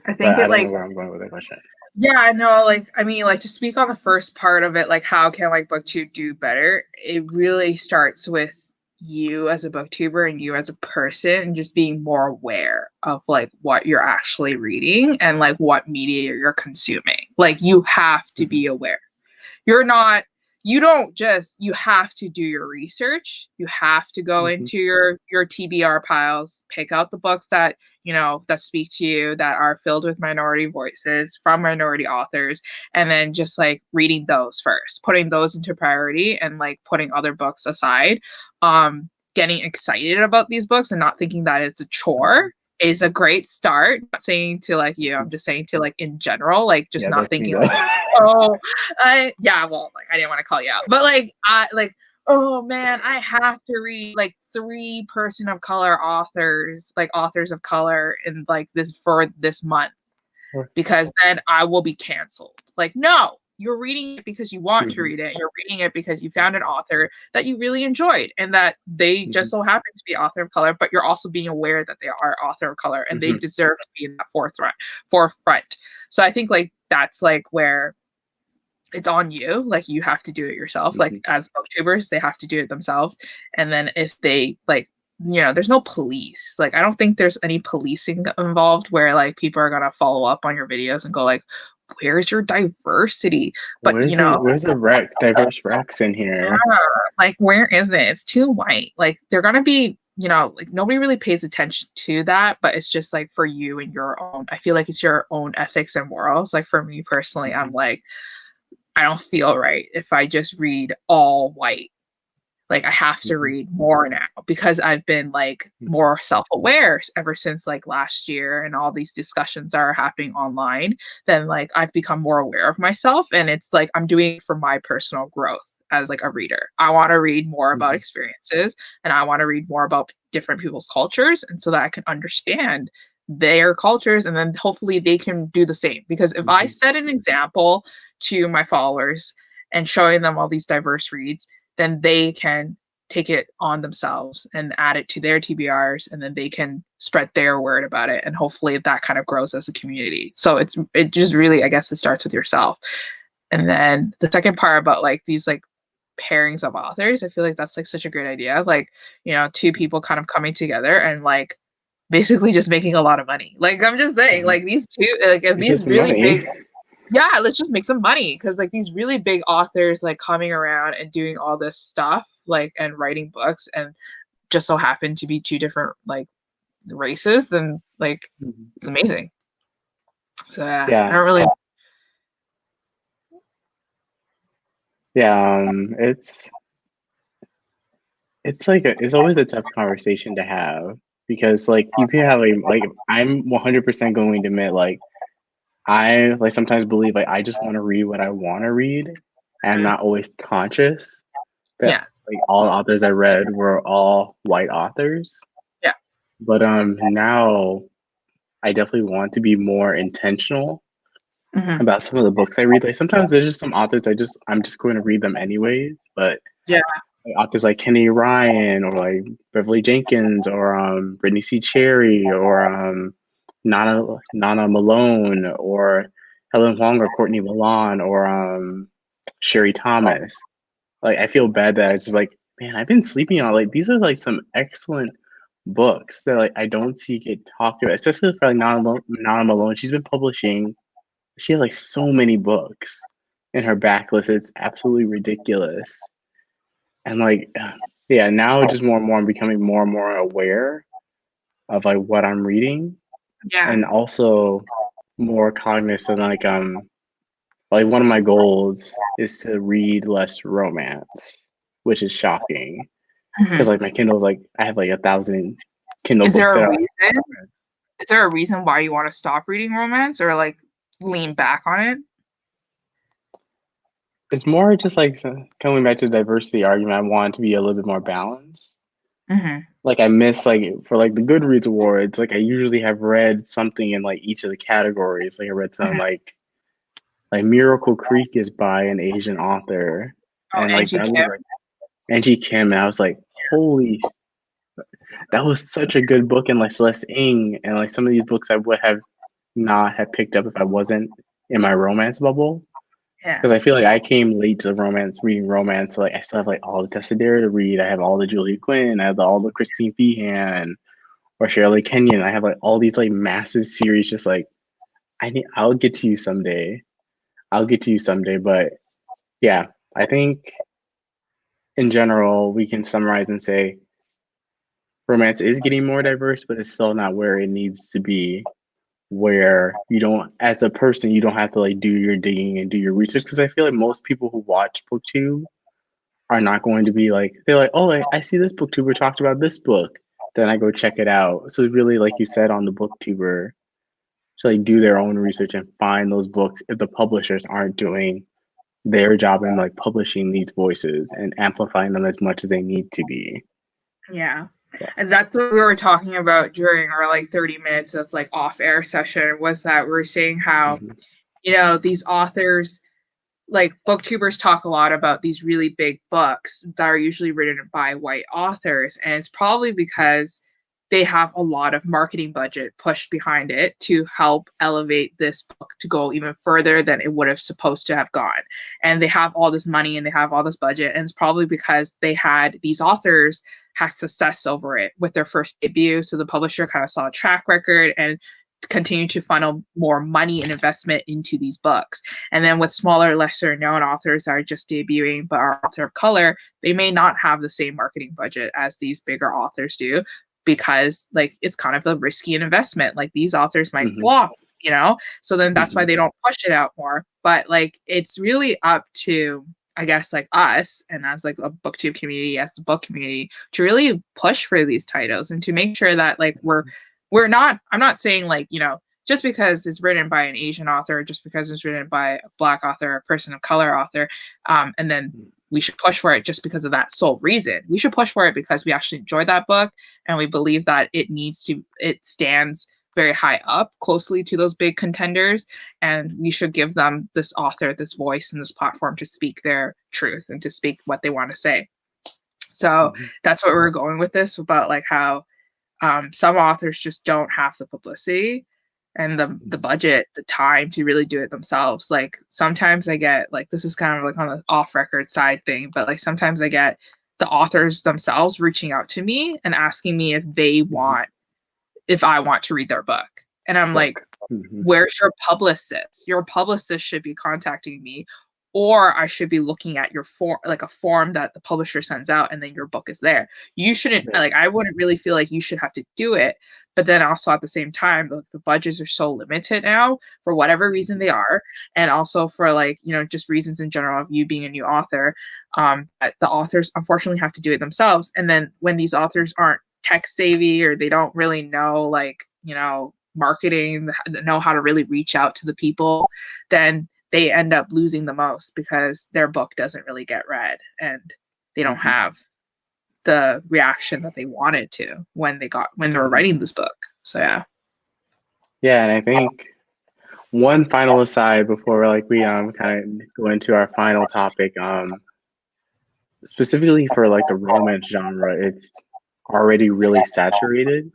I But think I it don't know like, where I'm going with that question. yeah, I know. Like, I mean, like to speak on the first part of it, like how can like BookTube do better? It really starts with you as a booktuber and you as a person and just being more aware of like what you're actually reading and like what media you're consuming. Like you have to Mm-hmm. be aware. You're not, you don't just, you have to do your research. You have to go Mm-hmm. into your TBR piles, pick out the books that, you know, that speak to you, that are filled with minority voices from minority authors, and then just like reading those first, putting those into priority and like putting other books aside. Getting excited about these books and not thinking that it's a chore is a great start. I'm not saying to like you, I'm just saying to like in general, like just Yeah, not that's me thinking though. like, oh, I, yeah, well, like I didn't want to call you out, but like I like Oh man, I have to read like 3 person of color authors, like authors of color in like this for this month, because then I will be canceled. Like, no, you're reading it because you want to read it. You're reading it because you found an author that you really enjoyed and that they just so happen to be author of color, but you're also being aware that they are author of color and they deserve to be in that forefront. So I think like that's like where it's on you. Like you have to do it yourself. Like as booktubers, they have to do it themselves. And then if they like, there's no police. Like I don't think there's any policing involved where like people are gonna follow up on your videos and go like, where's your diversity? But Where's the diverse Rex in here? yeah, like where is it? It's too white. Like they're gonna be, like nobody really pays attention to that, but it's just like for you and your own. I feel like it's your own ethics and morals. Like for me personally, I'm like, I don't feel right if I just read all white. Like I have to read more now because I've been like more self-aware ever since like last year and all these discussions are happening online. Then like I've become more aware of myself and it's like I'm doing it for my personal growth as like a reader. I want to read more about experiences and I want to read more about different people's cultures and so that I can understand their cultures and then hopefully they can do the same. Because if I set an example to my followers and showing them all these diverse reads, then they can take it on themselves and add it to their TBRs, and then they can spread their word about it, and hopefully that kind of grows as a community. So it just really, I guess, it starts with yourself, and then the second part about like these like pairings of authors, I feel like that's like such a great idea. Like 2 people kind of coming together and like basically just making a lot of money. Like I'm just saying, like these two, like if It's these just really money. big yeah, let's just make some money because like these really big authors like coming around and doing all this stuff like and writing books and just so happen to be 2 different like races, then like it's amazing. So yeah, I Yeah. don't really. Yeah. It's like it's always a tough conversation to have because like you can have like I'm 100% going to admit like I like sometimes believe like I just want to read what I want to read and I'm not always conscious that Yeah, like all authors I read were all white authors. yeah, But now I definitely want to be more intentional about some of the books I read. Like sometimes there's just some authors I'm just going to read them anyways, but yeah, like, authors like Kenny Ryan or like Beverly Jenkins or Brittany C. Cherry or Nana Malone or Helen Huang or Courtney Milan or Sherry Thomas. Like I feel bad that it's just like, man, I've been sleeping on like these are like some excellent books that like I don't see get talked about, especially for like Nana Malone. She's been publishing. She has like so many books in her backlist. It's absolutely ridiculous. And like, yeah, now just more and more, I'm becoming more and more aware of like what I'm reading, yeah. and also more cognizant. Like one of my goals is to read less romance, which is shocking because like my Kindle's like I have like 1,000 Kindle Is books there that a are. reason? Is there a reason why you want to stop reading romance or like lean back on it? It's more just like coming back to the diversity argument. I want to be a little bit more balanced. Like I miss like for like the Goodreads awards, like I usually have read something in like each of the categories. Like I read some like Miracle Creek is by an Asian author, Oh, and like Angie that Kim. was like Angie Kim, and I was like, holy, that was such a good book. And like Celeste Ng, and like some of these books I would have not have picked up if I wasn't in my romance bubble. Yeah. Because I feel like I came late to romance, reading romance. So like I still have like all the Tessa Dare to read. I have all the Julia Quinn. I have all the Christine Feehan or Shirley Kenyon. I have like all these like massive series. Just like I'll get to you someday. I'll get to you someday. But yeah, I think in general we can summarize and say romance is getting more diverse, but it's still not where it needs to be. Where you don't, as a person, you don't have to like do your digging and do your research. Because I feel like most people who watch BookTube are not going to be like they're like, oh, I see this booktuber talked about this book, then I go check it out. So really, like you said on the booktuber, to like do their own research and find those books if the publishers aren't doing their job in like publishing these voices and amplifying them as much as they need to be. Yeah. So, And that's what we were talking about during our like 30 minutes of like off-air session, was that we're saying how, mhm, these authors, like booktubers talk a lot about these really big books that are usually written by white authors. And it's probably because they have a lot of marketing budget pushed behind it to help elevate this book to go even further than it would have supposed to have gone. And they have all this money and they have all this budget. And it's probably because these authors had success over it with their first debut. So the publisher kind of saw a track record and continue to funnel more money and investment into these books. And then with smaller, lesser known authors that are just debuting but are author of color, they may not have the same marketing budget as these bigger authors do, because like it's kind of a risky investment. Like these authors might mhm, flop, so then that's why mhm, they don't push it out more. But like it's really up to, I guess, like us and as like a booktube community, as the book community, to really push for these titles and to make sure that like we're not, I'm not saying like, just because it's written by an Asian author, just because it's written by a Black author, a person of color author, and then we should push for it just because of that sole reason. We should push for it because we actually enjoy that book and we believe that it stands very high up closely to those big contenders, and we should give them, this author, this voice and this platform to speak their truth and to speak what they want to say. So mhm, that's what we're going with this, about like how some authors just don't have the publicity and the mhm, budget, the time to really do it themselves. Like sometimes I get, like, this is kind of like on the off record side thing, but like sometimes I get the authors themselves reaching out to me and asking me mhm. if I want to read their book. And I'm like, Book. Mhm. where's your publicist? Your publicist should be contacting me, or I should be looking at your form, like a form that the publisher sends out, and then your book is there. You shouldn't, Yeah. like, I wouldn't really feel like you should have to do it. But then also at the same time, the budgets are so limited now for whatever reason Mhm, they are. And also for like, just reasons in general of you being a new author, the authors unfortunately have to do it themselves. And then when these authors aren't tech savvy, or they don't really know, like, marketing, know how to really reach out to the people, then they end up losing the most because their book doesn't really get read and they don't mhm, have the reaction that they wanted to when they were mhm. writing this book. So yeah. Yeah, and I think one final aside before like we kind of go into our final topic, specifically for like the romance genre, it's already really saturated.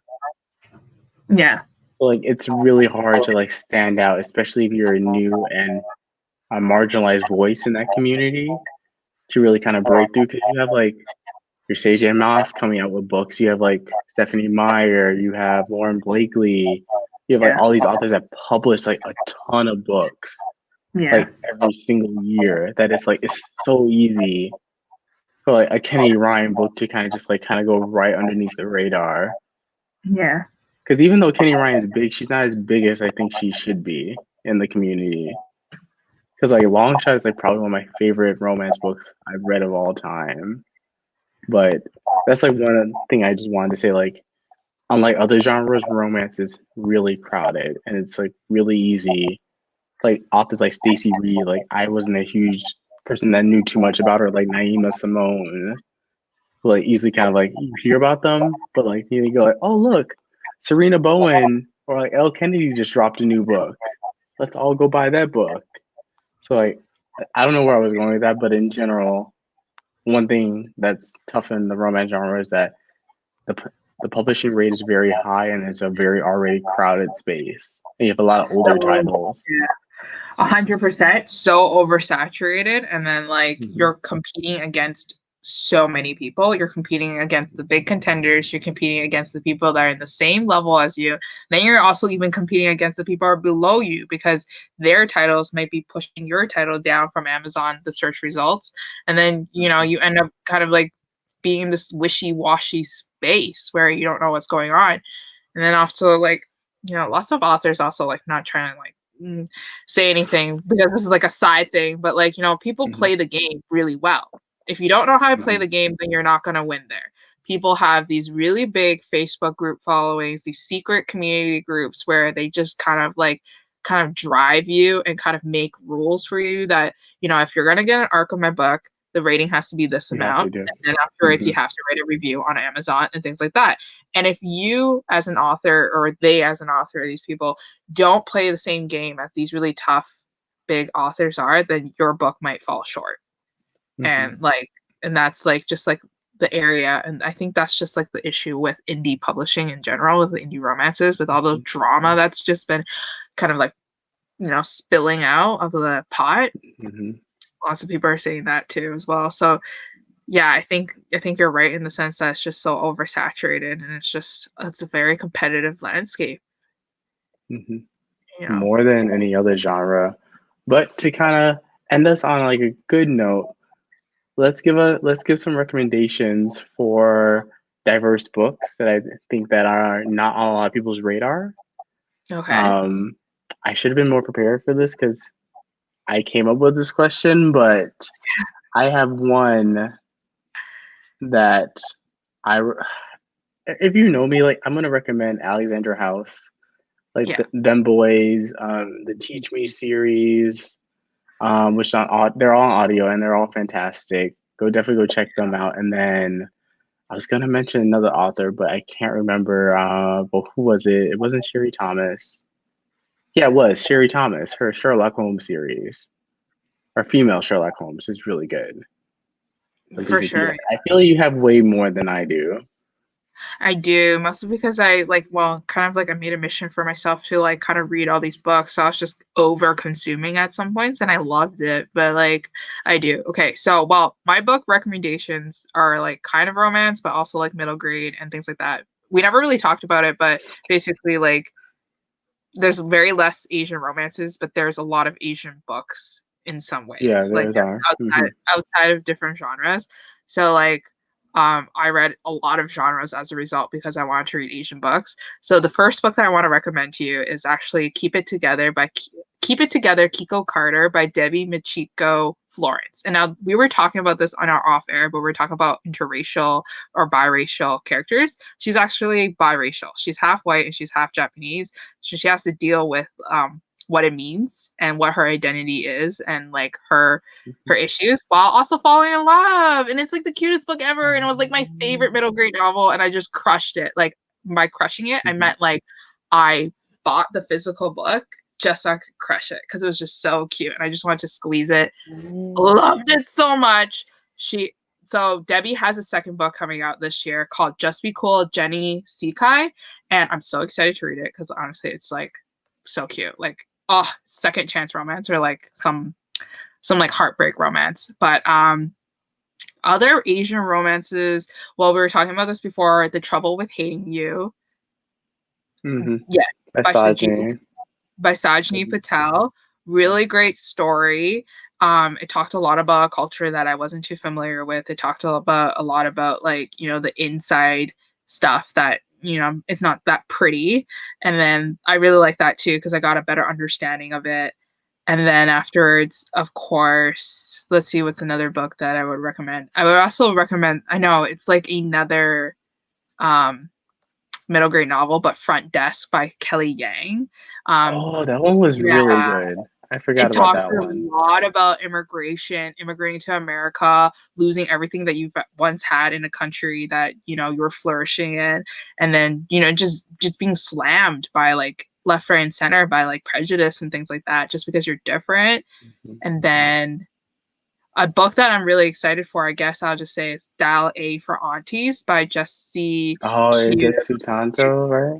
Yeah. So like it's really hard to like stand out, especially if you're a new and a marginalized voice in that community, to really kind of break through, because you have like your Sage and Moss coming out with books, you have like Stephanie Meyer, you have Lauren Blakely, you have like Yeah. all these authors that publish like a ton of books Yeah. like every single year, that it's so easy for like a Kenny Ryan book to kind of just like kind of go right underneath the radar. Yeah. Because even though Kenny Ryan's big, she's not as big as I think she should be in the community. Because like Long Shot is like probably one of my favorite romance books I've read of all time. But that's like one thing I just wanted to say. Like, unlike other genres, romance is really crowded and it's like really easy. Like authors like Stacey Reed, like I wasn't a huge person that knew too much about her, like Naima Simone, who like easily kind of like you hear about them, but like you go like, oh look, Serena Bowen or like Elle Kennedy just dropped a new book. Let's all go buy that book. So like I don't know where I was going with that, but in general, one thing that's tough in the romance genre is that the the publishing rate is very high and it's a very already crowded space. And you have a lot of older So titles. yeah. 100%, so oversaturated, and then like Hmm. you're competing against so many people. You're competing against the big contenders, you're competing against the people that are in the same level as you. Then you're also even competing against the people who are below you, because their titles might be pushing your title down from Amazon, the search results. And then you end up kind of like being this wishy-washy space where you don't know what's going on. And then also like, lots of authors also like not trying to like say anything because this is like a side thing, but like, people Hmm. play the game really well. If you don't know how to play Hmm. the game, then you're not going to win there. People have these really big Facebook group followings, these secret community groups where they just kind of like kind of drive you and kind of make rules for you that, you know, if you're going to get an arc of my book, the rating has to be this You have to amount. do. And then afterwards, you have to write a review on Amazon and things like that. And if you, as an author, or they, as an author, these people don't play the same game as these really tough, big authors are, then your book might fall short. And like, and that's like just like the area. And I think that's just like the issue with indie publishing in general, with the indie romances, with all the drama that's just been kind of like, you know, spilling out of the pot. Lots of people are saying that too as well. So yeah, I think you're right in the sense that it's just so oversaturated, and it's a very competitive landscape. You know? More than any other genre. But to kind of end us on like a good note, let's give some recommendations for diverse books that I think that are not on a lot of people's radar. Okay. I should have been more prepared for this because I came up with this question, but I have one that if you know me, like I'm gonna recommend Alexandra House, like Yeah. Them Boys, the Teach Me series, which they're all on audio and they're all fantastic. Definitely go check them out. And then I was gonna mention another author, but I can't remember. But who was it? It wasn't Sherry Thomas. Yeah, it was Sherry Thomas. Her Sherlock Holmes series, or female Sherlock Holmes, is really good. For sure. I feel like you have way more than I do. I do, mostly because I like, well, kind of like I made a mission for myself to like kind of read all these books. So I was just over consuming at some points and I loved it. But like I do. Okay, so well, my book recommendations are like kind of romance, but also like middle grade and things like that. We never really talked about it, but basically like there's very less Asian romances, but there's a lot of Asian books in some Yeah, ways, like there's are. outside of different genres. So like I read a lot of genres as a result because I wanted to read Asian books. So the first book that I want to recommend to you is actually Keep It Together, Kiko Carter by Debbie Michiko Florence. And now we were talking about this on our off air, but we're talking about interracial or biracial characters. She's actually biracial. She's half white and she's half Japanese. So she has to deal with what it means and what her identity is and like her issues while also falling in love. And it's like the cutest book ever. And it was like my favorite middle grade novel. And I just crushed it. Like by crushing it, I meant like I bought the physical book just so I could crush it because it was just so cute. And I just wanted to squeeze it. Loved it so much. So Debbie has a second book coming out this year called Just Be Cool, Jenny Sekai. And I'm so excited to read it because honestly, it's like so cute. Like, oh, second chance romance or like some like heartbreak romance. But other Asian romances, well, we were talking about this before, The Trouble with Hating You. Yes, by Sajni Patel. Really great story. It talked a lot about a culture that I wasn't too familiar with. It talked a lot about like, you know, the inside stuff that, you know, it's not that pretty. And then I really like that too because I got a better understanding of it. And then afterwards, of course, let's see what's another book that I would recommend. I would also recommend, I know it's like another middle grade novel, but Front Desk by Kelly Yang. That one was really good. I forgot It about talks that a one. lot about immigration, immigrating to America, losing everything that you've once had in a country that, you know, you were flourishing in, and then, you know, just being slammed by like left, right, and center by like prejudice and things like that, just because you're different. And then a book that I'm really excited for, I guess I'll just say, is Dial A for Aunties by Jessie Sutanto, right?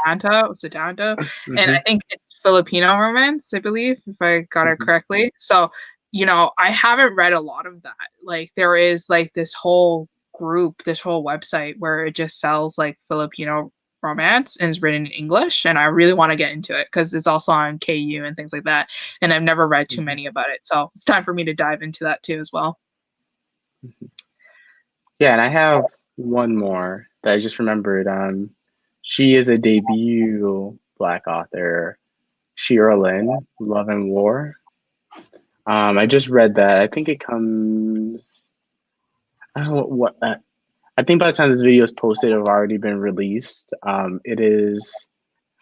Sutanto. And I think it's Filipino romance, I believe, if I got it correctly. So, you know, I haven't read a lot of that. Like there is like this whole group, this whole website where it just sells like Filipino romance and is written in English. And I really want to get into it because it's also on KU and things like that. And I've never read too many about it. So it's time for me to dive into that too as well. Yeah, and I have one more that I just remembered. She is a debut Black author, Shira Lynn, Love and War. I just read that. I think it comes. I don't know what. I think by the time this video is posted, it'll already been released. It is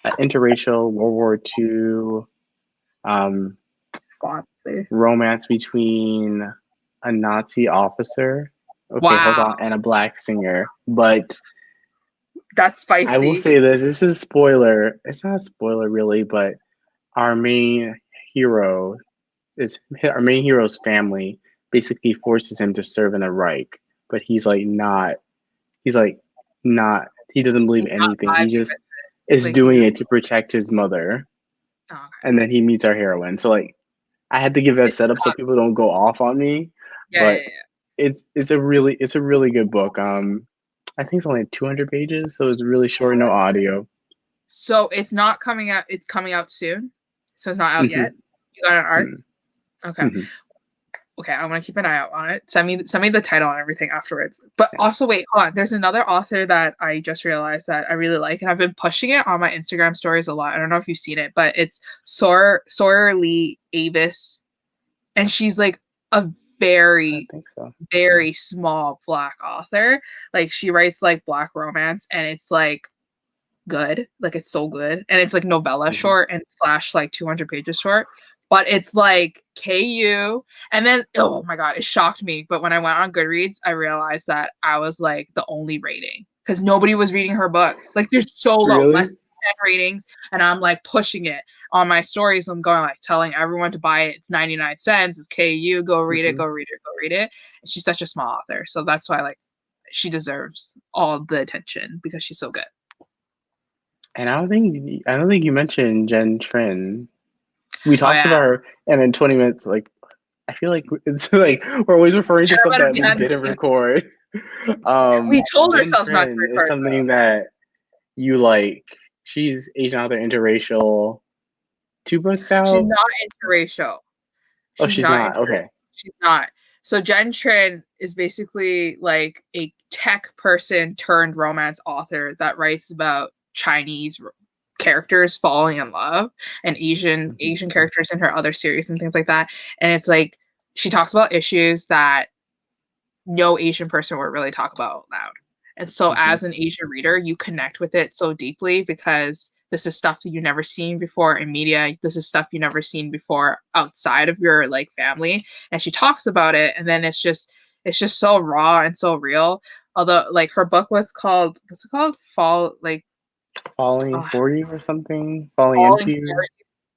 interracial World War II um, Sponsor. romance between a Nazi officer, okay, hold on, Wow, and a black singer. But that's I will spicy. say this: this is a spoiler. It's not a spoiler really, but our main hero our main hero's family basically forces him to serve in the Reich, but he's like not he doesn't believe He's not anything. He vibing just with it. is Like he doing just. it to protect his mother, Oh, okay. and then he meets our heroine. So like I had to give that It's setup so not. people don't go off on me, Yeah, but yeah, yeah. it's a really good book. I think it's only 200 pages, so it's really short, no audio. So it's not coming out. It's coming out soon. So it's not out Hmm. yet. You got an art. Okay. Hmm. Okay, I'm gonna keep an eye out on it. Send me the title and everything afterwards. But also wait, hold on. There's another author that I just realized that I really like, and I've been pushing it on my Instagram stories a lot. I don't know if you've seen it, but it's Sora Lee Avis, and she's like a I very, think so. very small black author. Like she writes like black romance, and it's like good. Like it's so good. And it's like novella Hmm. short and slash like 200 pages short. But it's like KU. And then, oh my God, it shocked me. But when I went on Goodreads, I realized that I was like the only rating because nobody was reading her books. Like they're so low, less Really? than 10 ratings. And I'm like pushing it on my stories. I'm going like telling everyone to buy it. It's 99 cents. It's KU. Go read it. Hmm. Go read it. Go read it. And she's such a small author. So that's why like she deserves all the attention because she's so good. And I don't think you mentioned Jen Trin. We Oh talked yeah. about her, and in 20 minutes, like I feel like it's like we're always referring to Share stuff about it that we behind the didn't scenes. record. We told Jen ourselves not to Trin is record though. something that you like. She's Asian author, interracial. 2 books She's out. not interracial. Oh, She's she's not not. interracial. Okay. She's not. So Jen Trin is basically like a tech person turned romance author that writes about Chinese characters falling in love and Hmm. Asian characters in her other series and things like that. And it's like she talks about issues that no Asian person would really talk about out loud. And so Hmm. as an Asian reader, you connect with it so deeply because this is stuff that you've never seen before in media. This is stuff you've never seen before outside of your like family. And she talks about it and then it's just so raw and so real. Although like her book was called what's it called? Fall like Falling uh, for you or something. Falling falling into for you. you,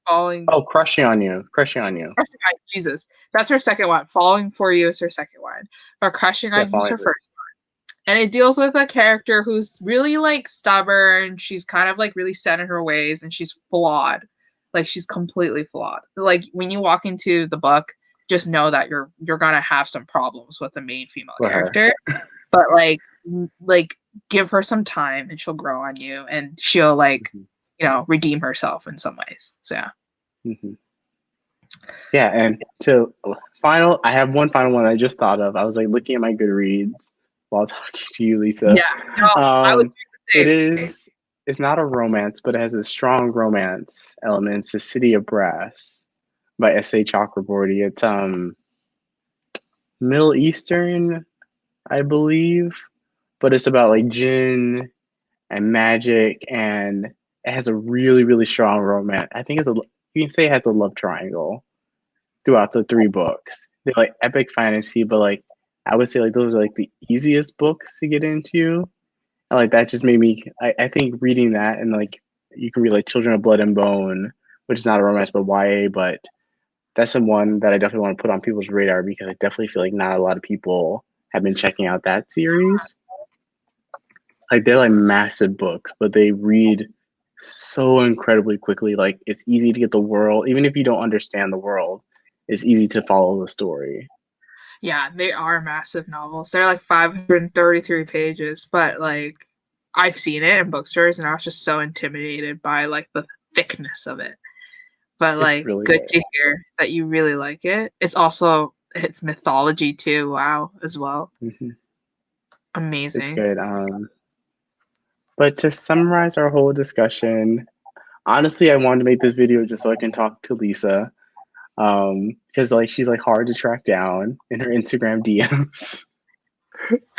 falling Oh, crushing on you. Crushing on you. crushing on you, Jesus. That's her second one. Falling for you is her second one. But crushing Yeah, on you is falling her for. first. And it deals with a character who's really like stubborn. She's kind of like really set in her ways and she's flawed. Like she's completely flawed. Like when you walk into the book, just know that you're gonna have some problems with the main female For her. character. But like give her some time and she'll grow on you and she'll like, Hmm. redeem herself in some ways. So yeah. Hmm. Yeah, and to final, I have one final one I just thought of. I was like looking at my Goodreads while talking to you, Lisa. Yeah. No, I was Um, doing it the same. is, it's not a romance, but it has a strong romance element. It's The City of Brass by S.A. Chakraborty. It's Middle Eastern, I believe, but it's about like jinn and magic, and it has a really, really strong romance. I think you can say it has a love triangle throughout the 3 books. They're like epic fantasy, but like I would say like those are like the easiest books to get into. And like that just made me I think reading that and like you can read like Children of Blood and Bone, which is not a romance but YA, but that's the one that I definitely want to put on people's radar because I definitely feel like not a lot of people have been checking out that series. Like they're like massive books, but they read so incredibly quickly. Like it's easy to get the world, even if you don't understand the world, it's easy to follow the story. Yeah, they are massive novels. They're like 533 pages, but like I've seen it in bookstores and I was just so intimidated by like the thickness of it. But It's like really good good. to hear that you really like it. It's mythology too. Wow, as well. Hmm. It's Amazing. good. But to summarize our whole discussion, honestly, I wanted to make this video just so I can talk to Lisa. Because like she's like hard to track down in her Instagram DMs.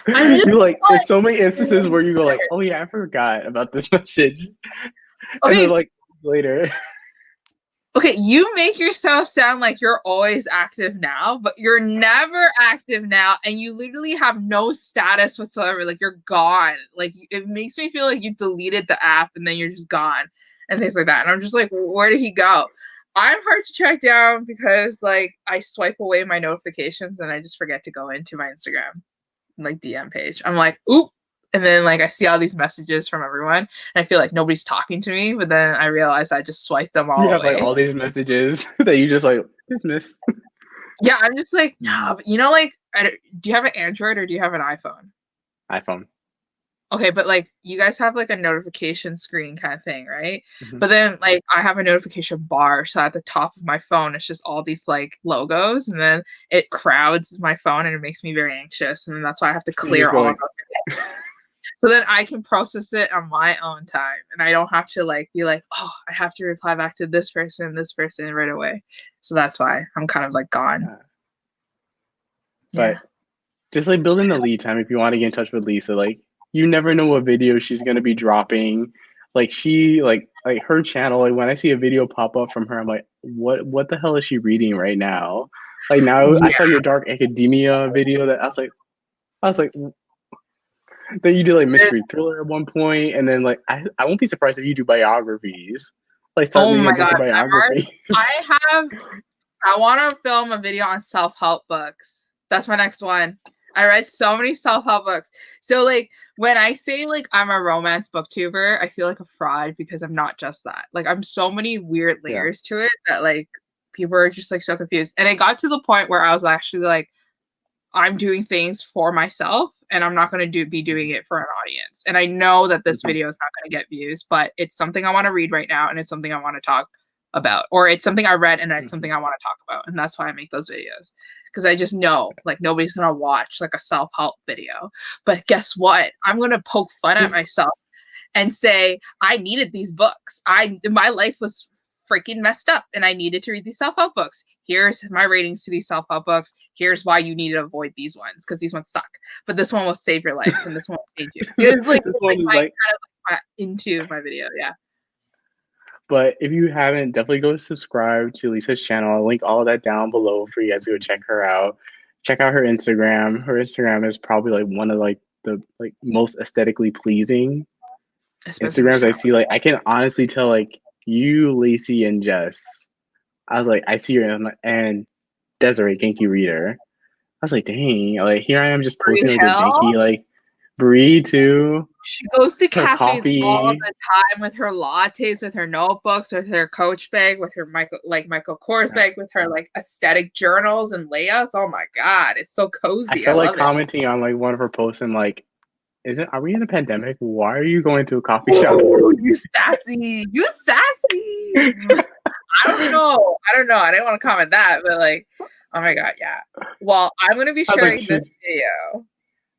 I knew You like what there's so many instances where you go like, oh yeah, I forgot about this message. And then okay, like later. Okay, you make yourself sound like you're always active now, but you're never active now, and you literally have no status whatsoever. Like you're gone. Like it makes me feel like you deleted the app and then you're just gone and things like that. And I'm just like, where did he go? I'm hard to track down because like I swipe away my notifications and I just forget to go into my Instagram like DM page. I'm like, oop. And then like I see all these messages from everyone and I feel like nobody's talking to me, but then I realize I just swiped them You all have like away. all these messages that you just like dismiss. Yeah, I'm just like, no, but you know, like, do you have an Android or do you have an iPhone? iPhone. Okay, but like, you guys have like a notification screen kind of thing, right? Hmm. But then, like, I have a notification bar, so at the top of my phone, it's just all these like logos, and then it crowds my phone and it makes me very anxious, and then that's why I have to So you clear just go all of like, them. So then I can process it on my own time, and I don't have to like be like, oh, I have to reply back to this person right away. So that's why I'm kind of like gone. yeah. Yeah. But just like building the lead time if you want to get in touch with Lisa. Like you never know what video she's gonna be dropping. Like she like her channel, like when I see a video pop up from her, I'm like, what the hell is she reading right now? Like now I saw your dark academia video that I was like then you do like mystery thriller at one point, and then like I won't be surprised if you do biographies. Like start Oh reading a my bunch of God, biographies. I want to film a video on self-help books. That's my next one. I read so many self-help books. So like when I say like I'm a romance booktuber, I feel like a fraud because I'm not just that. Like I'm so many weird Yeah. layers to it that like people are just like so confused. And it got to the point where I was actually like, I'm doing things for myself and I'm not going to be doing it for an audience. And I know that this video is not going to get views, but it's something I want to read right now and it's something I want to talk about, or it's something I read and it's something I want to talk about. And that's why I make those videos because I just know like nobody's going to watch like a self-help video. But guess what? I'm going to poke fun at Just myself and say I needed these books. My life was freaking messed up and I needed to read these self-help books. Here's my ratings to these self-help books. Here's why you need to avoid these ones because these ones suck. But this one will save your life and this one will change you. It's like this one is my like kind of like into my video. Yeah. but if you haven't, definitely go subscribe to Lisa's channel. I'll link all of that down below for you guys to go check her out. Check out her Instagram. Her Instagram is probably like one of like the like most aesthetically pleasing Especially Instagrams I Shira. see. Like I can honestly tell like you, Lacey, and Jess. I was like, I see her and Desiree, Genki Reader. I was like, dang, like here I am just Free posting like a hell. Genki like Brie too. She goes to Her cafes all coffee. the time with her lattes, with her notebooks, with her Coach bag, with her Michael Kors bag, with her like aesthetic journals and layouts. Oh my God, it's so I cozy. I felt like love it. commenting on like one of her posts and like, are we in a pandemic? Why are you going to a coffee shop? Ooh, you sassy. You sassy. I don't know. I don't know. I didn't want to comment that, but like, oh my God, yeah. Well, I'm gonna be I was like, sharing this video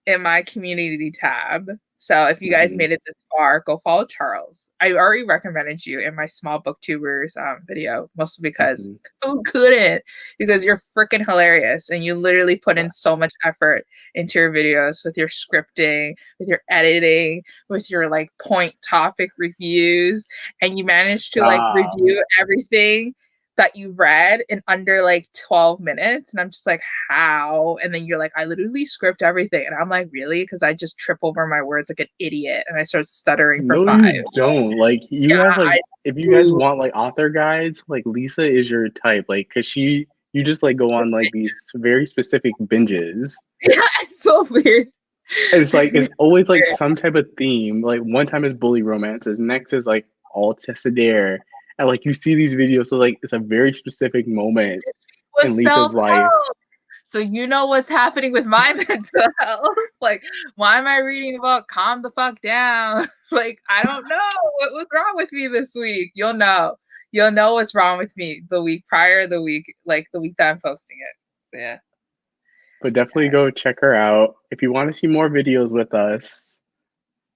in my community tab. So if you guys mhm. made it this far, go follow Charles. I already recommended you in my small booktubers video, mostly because Mhm. who couldn't? Because you're freaking hilarious and you literally put in so much effort into your videos with your scripting, with your editing, with your like point topic reviews, and you managed to like Stop. review everything that you read in under like 12 minutes. And I'm just like, how? And then you're like, I literally script everything. And I'm like, really? Because I just trip over my words like an idiot. And I start stuttering for No, 5. you don't. Like you Yeah, have like I if you guys do. want like author guides, like Lisa is your type. Like cause you just like go on like these very specific binges. Yeah, it's so weird. And it's like it's It's always like weird. some type of theme. Like one time is bully romances, next is like all Tessader. And like you see these videos, so like it's a very specific moment This week in was Lisa's life. self-help. So you know what's happening with my mental health. Like, why am I reading about calm the fuck down? Like, I don't know what was wrong with me this week. You'll know. You'll know what's wrong with me the week prior, the week like the week that I'm posting it. So yeah. But definitely go check her out. If you want to see more videos with us,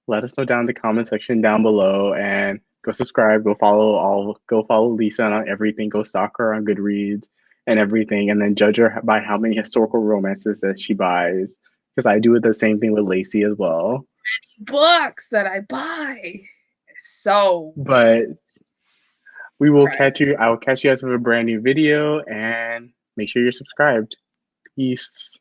let us know down in the comment section down below and go subscribe, go follow Lisa on everything, go stalk her on Goodreads and everything, and then judge her by how many historical romances that she buys. Because I do the same thing with Lacey as well. Books that I buy. So But We will Right. catch you. I will catch you guys with a brand new video, and make sure you're subscribed. Peace.